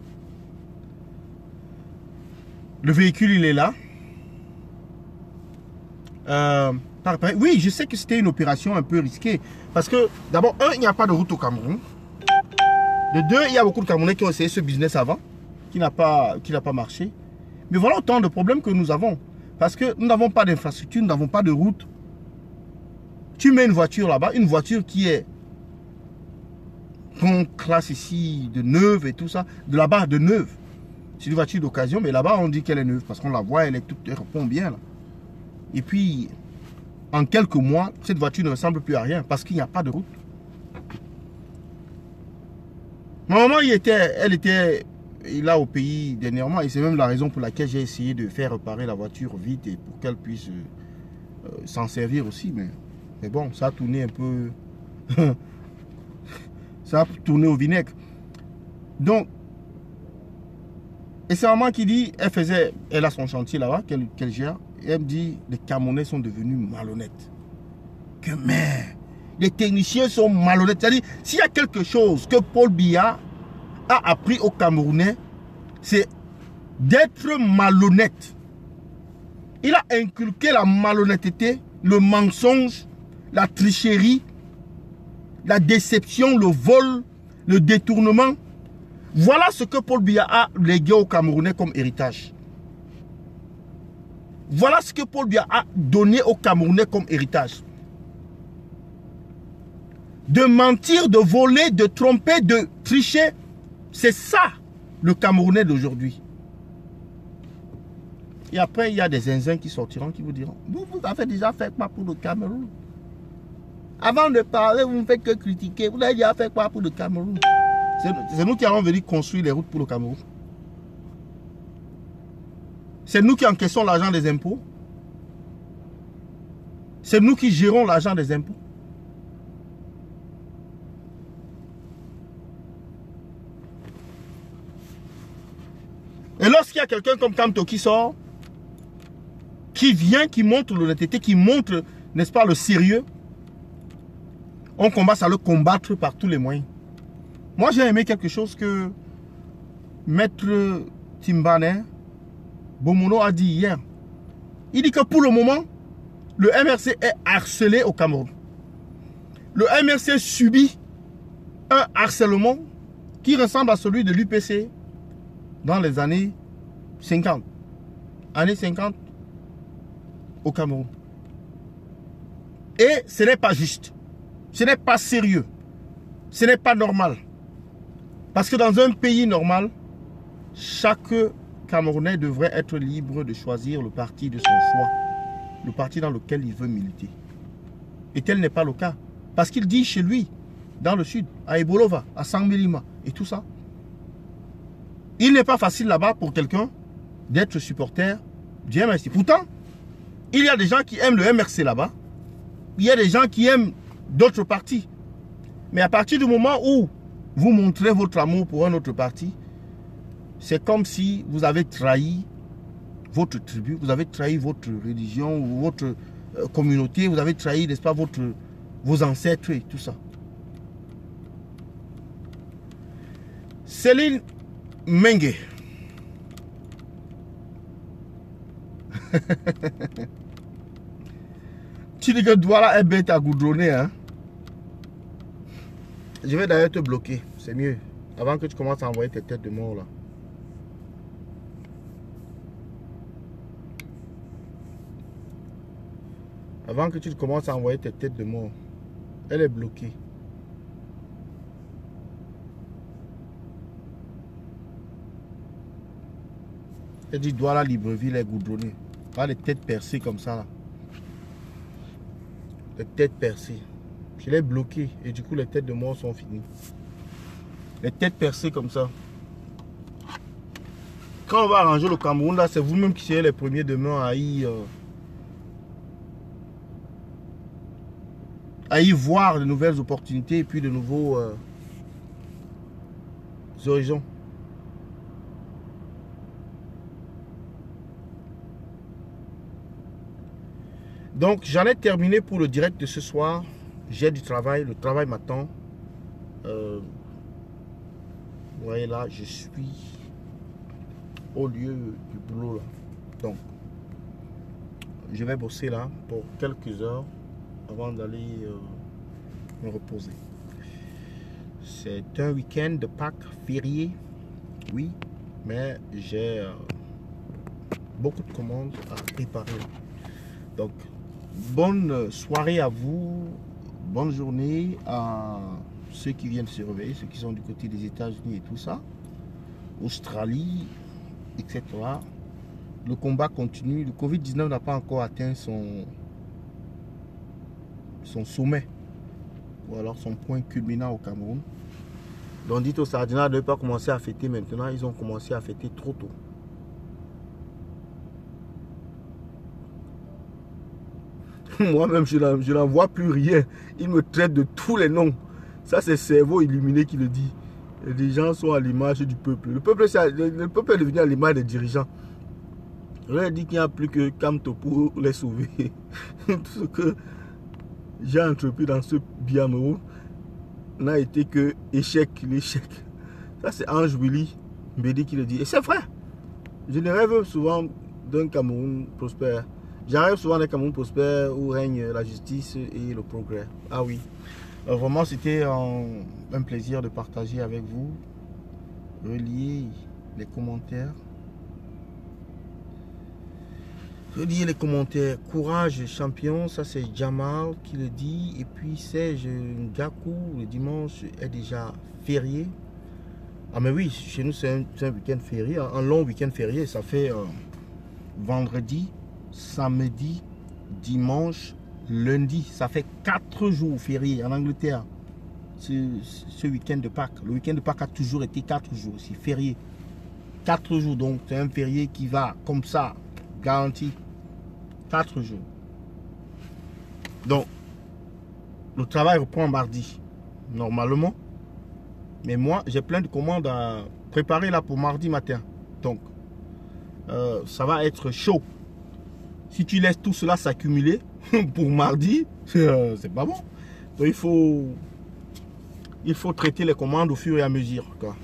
Le véhicule, il est là. Oui, je sais que c'était une opération un peu risquée. Parce que, d'abord, il n'y a pas de route au Cameroun. De deux, il y a beaucoup de Camerounais qui ont essayé ce business avant, qui n'a pas marché. Mais voilà autant de problèmes que nous avons. Parce que nous n'avons pas d'infrastructure, nous n'avons pas de route. Tu mets une voiture là-bas, une voiture qui est qu'on classe ici de neuve et tout ça, de là-bas de neuve. C'est une voiture d'occasion, mais là-bas on dit qu'elle est neuve parce qu'on la voit, elle répond bien là. Et puis, en quelques mois, cette voiture ne ressemble plus à rien parce qu'il n'y a pas de route. Ma maman, elle était là au pays dernièrement et c'est même la raison pour laquelle j'ai essayé de faire réparer la voiture vite et pour qu'elle puisse s'en servir aussi. Mais bon, ça a tourné un peu... ça a tourné au vinaigre. Donc, et c'est maman qui dit, elle a son chantier là-bas qu'elle gère. Et elle me dit, les Camerounais sont devenus malhonnêtes. Que merde, les techniciens sont malhonnêtes. C'est-à-dire, s'il y a quelque chose que Paul Biya a appris aux Camerounais, c'est d'être malhonnête. Il a inculqué la malhonnêteté, le mensonge, la tricherie, la déception, le vol, le détournement. Voilà ce que Paul Biya a légué aux Camerounais comme héritage. Voilà ce que Paul Biya a donné aux Camerounais comme héritage. De mentir, de voler, de tromper, de tricher. C'est ça le Camerounais d'aujourd'hui. Et après, il y a des zinzins qui sortiront, qui vous diront, vous avez déjà fait quoi pour le Cameroun? Avant de parler, vous ne faites que critiquer. Vous avez déjà fait quoi pour le Cameroun? C'est nous qui allons venir construire les routes pour le Cameroun. C'est nous qui encaissons l'argent des impôts. C'est nous qui gérons l'argent des impôts. Et lorsqu'il y a quelqu'un comme Kamto qui sort, qui vient, qui montre l'honnêteté, qui montre, n'est-ce pas, le sérieux, on commence à le combattre par tous les moyens. Moi, j'ai aimé quelque chose que Maître Timbane Bomono a dit hier. Il dit que pour le moment, le MRC est harcelé au Cameroun. Le MRC subit un harcèlement qui ressemble à celui de l'UPC dans les années 50. Années 50 au Cameroun. Et ce n'est pas juste. Ce n'est pas sérieux. Ce n'est pas normal. Parce que dans un pays normal, chaque Camerounais devrait être libre de choisir le parti de son choix. Le parti dans lequel il veut militer. Et tel n'est pas le cas. Parce qu'il dit chez lui, dans le sud, à Ebolova, à Sangmilima et tout ça, il n'est pas facile là-bas pour quelqu'un d'être supporter du MRC. Pourtant, il y a des gens qui aiment le MRC là-bas. Il y a des gens qui aiment d'autres partis. Mais à partir du moment où vous montrez votre amour pour un autre parti, c'est comme si vous avez trahi votre tribu, vous avez trahi votre religion, ou votre communauté, vous avez trahi, n'est-ce pas, vos ancêtres et tout ça. Céline Mengue. Tu dis que Douala est bête à goudronner, hein? Je vais d'ailleurs te bloquer, c'est mieux. Avant que tu commences à envoyer tes têtes de mort là. Avant que tu commences à envoyer tes têtes de mort. Elle est bloquée. Elle dit Douala Libreville est goudronnée. Pas les têtes percées comme ça là. Les têtes percées. Je l'ai bloqué et du coup les têtes de mort sont finies. Les têtes percées comme ça. Quand on va arranger le Cameroun là, c'est vous-même qui serez les premiers demain à y voir de nouvelles opportunités et puis de nouveaux horizons. Donc j'en ai terminé pour le direct de ce soir. J'ai du travail, le travail m'attend. Vous voyez là, je suis au lieu du boulot là. Donc je vais bosser là pour quelques heures avant d'aller me reposer. C'est un week-end de Pâques férié, oui, mais j'ai beaucoup de commandes à préparer. Donc bonne soirée à vous, bonne journée à ceux qui viennent se réveiller, ceux qui sont du côté des États-Unis et tout ça, Australie, etc. Le combat continue. Le Covid-19 n'a pas encore atteint son sommet, ou alors son point culminant au Cameroun. Donc dites aux Sardinats de ne pas commencer à fêter maintenant, ils ont commencé à fêter trop tôt. Moi-même, je n'en vois plus rien. Ils me traitent de tous les noms. Ça, c'est le cerveau illuminé qui le dit. Les gens sont à l'image du peuple. Le peuple est devenu à l'image des dirigeants. Je leur ai dit qu'il n'y a plus que Kamto pour les sauver. Tout ce que j'ai entrepris dans ce Biameroun n'a été que échec, l'échec. Ça, c'est Ange Willy Mbedi qui le dit. Et c'est vrai. Je ne rêve souvent d'un Cameroun prospère. J'arrive souvent d'un Cameroun prospère où règne la justice et le progrès. Ah oui. Vraiment, c'était un plaisir de partager avec vous. Reliez les commentaires. Reliez les commentaires. Courage champion, ça c'est Jamal qui le dit. Et puis Serge Ngakou, le dimanche est déjà férié. Ah mais oui, chez nous c'est un week-end férié, un long week-end férié. Ça fait vendredi, samedi, dimanche, lundi. Ça fait 4 jours fériés en Angleterre. Ce week-end de Pâques. Le week-end de Pâques a toujours été 4 jours. C'est férié. 4 jours, donc c'est un férié qui va comme ça, garanti. 4 jours. Donc, le travail reprend mardi, normalement. Mais moi, j'ai plein de commandes à préparer là pour mardi matin. Donc, ça va être chaud. Si tu laisses tout cela s'accumuler pour mardi, c'est pas bon. Donc, il faut traiter les commandes au fur et à mesure, quoi,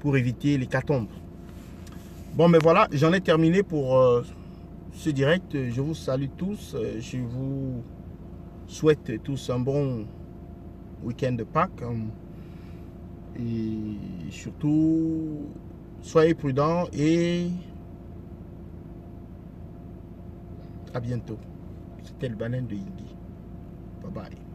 pour éviter l'hécatombe. Bon, mais voilà, j'en ai terminé pour ce direct. Je vous salue tous. Je vous souhaite tous un bon week-end de Pâques. Et surtout, soyez prudents et à bientôt. C'était le banane de Yingi. Bye bye.